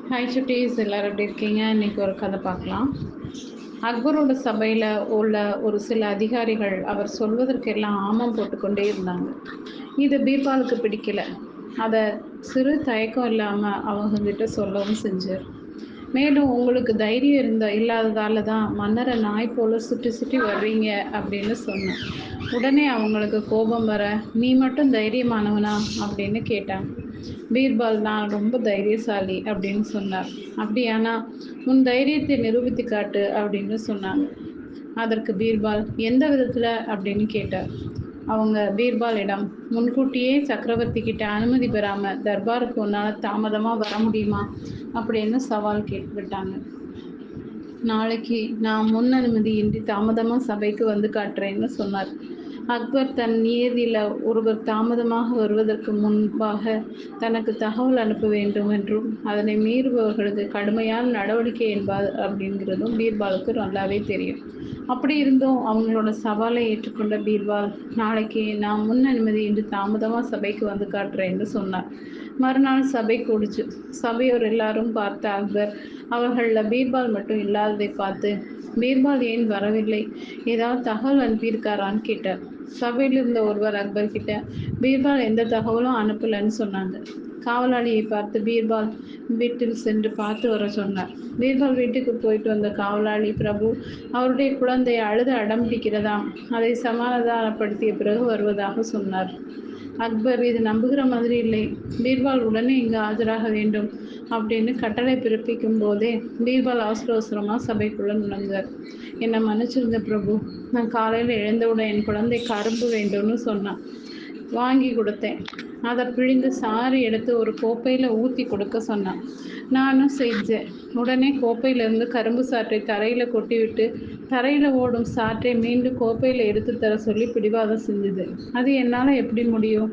Hi சுட்டீஸ், எல்லாரும் எப்படி இருக்கீங்க? இன்னைக்கு ஒரு கதை பார்க்கலாம். அக்பரோட சபையில் உள்ள ஒரு சில அதிகாரிகள் அவர் சொல்வதற்கெல்லாம் ஆமம் போட்டுக்கொண்டே இருந்தாங்க. இது பீர்பாலுக்கு பிடிக்கல. அதை சிறு தயக்கம் இல்லாமல் அவங்கக்கிட்ட சொல்லவும் செஞ்சார். மேலும் உங்களுக்கு தைரியம் இல்லாததால தான் மன்னரை நாய் போல சுற்றி சுற்றி வர்றீங்க அப்படின்னு சொன்னேன். உடனே அவங்களுக்கு கோபம் வர, நீ மட்டும் தைரியமானவனா அப்படின்னு கேட்டாங்க. பீர்பால், நான் ரொம்ப தைரியசாலி அப்படின்னு சொன்னார். அப்படியானா உன் தைரியத்தை நிரூபித்து காட்டு அப்படின்னு சொன்னாங்க. அதற்கு பீர்பால், எந்த விதத்துல அப்படின்னு கேட்டார். அவங்க பீர்பாலிடம், முன்கூட்டியே சக்கரவர்த்தி கிட்ட அனுமதி பெறாம தர்பாருக்கு உன்னால தாமதமா வர முடியுமா அப்படின்னு சவால் விட்டாங்க. நாளைக்கு நான் முன் அனுமதி இன்றி தாமதமா சபைக்கு வந்து காட்டுறேன்னு சொன்னார். அக்பர் தன் நியதியில் ஒருவர் தாமதமாக வருவதற்கு முன்பாக தனக்கு தகவல் அனுப்ப வேண்டும் என்றும் அதனை மீறுபவர்களுக்கு கடுமையான நடவடிக்கை என்பார் அப்படிங்கிறதும் பீர்பாலுக்கு நல்லாவே தெரியும். அப்படி இருந்தும் அவங்களோட சவாலை ஏற்றுக்கொண்ட பீர்பால், நாளைக்கு நான் முன் அனுமதி இன்றி தாமதமாக சபைக்கு வந்து காட்டுறேன்னு சொன்னார். மறுநாள் சபை கூடிச்சு. சபையோர் எல்லாரும் பார்த்த அக்பர் அவர்களில் பீர்பால் மட்டும் இல்லாததை பார்த்து, பீர்பால் ஏன் வரவில்லை, ஏதாவது தகவல் அனுப்பியிருக்காரான்னு கேட்டார். சபையில் இருந்த ஒருவர் அக்பர் கிட்ட, பீர்பால் எந்த தகவலும் அனுப்பலன்னு சொன்னாங்க. காவலாளியை பார்த்து பீர்பால் வீட்டில் சென்று பார்த்து வர சொன்னார். பீர்பால் வீட்டுக்கு போயிட்டு வந்த காவலாளி, பிரபு, அவருடைய குழந்தை அழுது அடம்பிடிக்கிறதாம், அதை சமாதானப்படுத்திய பிறகு வருவதாக சொன்னார். அக்பர், இது நம்புகிற மாதிரி இல்லை, பீர்பால் உடனே இங்கு ஆஜராக வேண்டும் அப்படின்னு கட்டளை பிறப்பிக்கும் போதே பீர்பால் அவசர அவசரமாக சபைக்குள்ள நுழைஞ்சார். என்னை மன்னிச்சிருந்த பிரபு, நான் காலையில் எழுந்தவுடன் என் குழந்தை கரும்பு வேண்டும்னு சொன்னான். வாங்கி கொடுத்தேன். அதை பிழிந்து சாறு எடுத்து ஒரு கோப்பையில் ஊற்றி கொடுக்க சொன்னான். நானும் செஞ்சேன். உடனே கோப்பையிலேருந்து கரும்பு சாற்றை தரையில் கொட்டிவிட்டு தரையில் ஓடும் சாற்றை மீண்டும் கோப்பையில் எடுத்து தர சொல்லி பிடிவாதம் செஞ்சுது. அது என்னால் எப்படி முடியும்?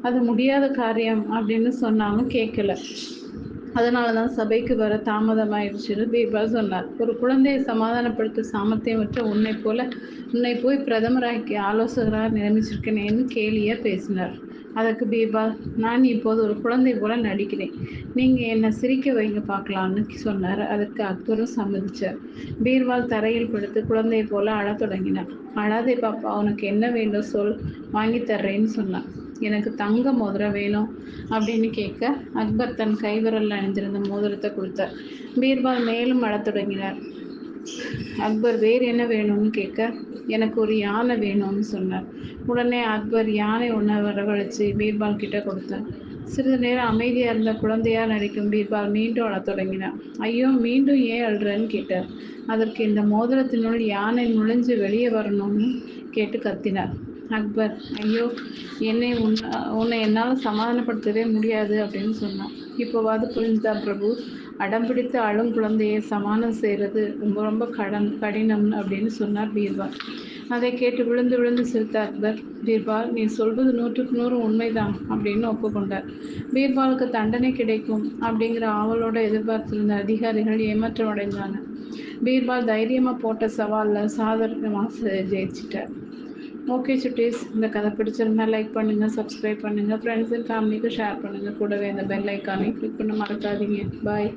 அது முடியாத காரியம் அப்படின்னு சொன்னாலும் கேட்கல. அதனால தான் சபைக்கு வர தாமதமாயிடுச்சுன்னு பீர்பால் சொன்னார். ஒரு குழந்தையை சமாதானப்படுத்த சாமர்த்தியமற்ற உன்னை போய் பிரதமராக்கி ஆலோசகராக நியமிச்சிருக்கேன்னு கேலியா பேசினார். அதற்கு பீர்பால், நான் இப்போது ஒரு குழந்தை போல நடிக்கிறேன், நீங்க என்னை சிரிக்க வைங்க பார்க்கலான்னு சொன்னார். அதற்கு அக்பரும் சம்மதிச்சார். பீர்பால் தரையில் படுத்து குழந்தை போல அழத் தொடங்கினார். அழாதே பாப்பா, உனக்கு என்ன வேண்டும் சொல், வாங்கி தர்றேன்னு சொன்னான். எனக்கு தங்க மோதிரம் வேணும் அப்படின்னு கேட்க, அக்பர் தன் கைவிரல் அணிந்திருந்த மோதிரத்தை கொடுத்தார். பீர்பால் மேலும் அழத் தொடங்கினார். அக்பர் வேறு என்ன வேணும்னு கேட்க, எனக்கு ஒரு யானை வேணும்னு சொன்னார். உடனே அக்பர் யானை ஒன்றை வரவழைச்சு பீர்பால் கிட்ட கொடுத்தார். சிறிது நேரம் அமைதியாக இருந்த குழந்தையா நடிக்கும் பீர்பால் மீண்டும் அழத் தொடங்கினார். ஐயோ, மீண்டும் ஏன் அழுறன்னு கேட்டார். அதற்கு, இந்த மோதிரத்தினுள் யானை நுழைஞ்சு வெளியே வரணும்னு கேட்டு கத்தினார். அக்பர், ஐயோ, உன்னை என்னால் சமாதானப்படுத்தவே முடியாது அப்படின்னு சொன்னான். இப்போவாது புரிஞ்சுதா பிரபு, அடம்பிடித்து அழும் குழந்தையை சமாதானம் செய்கிறது ரொம்ப ரொம்ப கடினம் அப்படின்னு சொன்னார் பீர்பால். அதை கேட்டு விழுந்து விழுந்து சிரித்த அக்பர், பீர்பால், நீ சொல்வது 100% உண்மைதான் அப்படின்னு ஒப்புக்கொண்டார். பீர்பாலுக்கு தண்டனை கிடைக்கும் அப்படிங்கிற ஆவலோடு எதிர்பார்த்திருந்த அதிகாரிகள் ஏமாற்றம் அடைந்தாங்க. பீர்பால் தைரியமாக போட்ட சவாலில் சாதாரணமாக ஜெயிச்சிட்டார். ஓகே சுட்டீஸ், இந்த கதை பிடிச்சிருந்தா லைக் பண்ணுங்கள், சப்ஸ்கிரைப் பண்ணுங்கள், ஃப்ரெண்ட்ஸ் அண்ட் ஃபேமிலிக்கு ஷேர் பண்ணுங்கள். கூடவே இந்த பெல் ஐக்கானையும் கிளிக் பண்ண மறக்காதீங்க. பாய்.